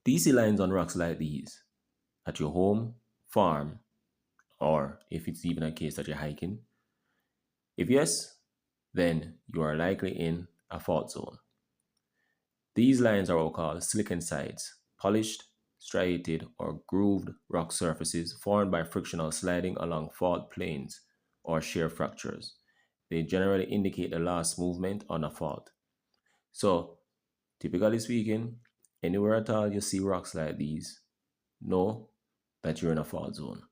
Do you see lines on rocks like these at your home, farm, or if it's even a case that you're hiking? If yes, then you are likely in a fault zone. These lines are what we call silicon sides, polished, striated, or grooved rock surfaces formed by frictional sliding along fault planes or shear fractures. They generally indicate the last movement on a fault. So, typically speaking, anywhere at all you see rocks like these, know that you're in a fault zone.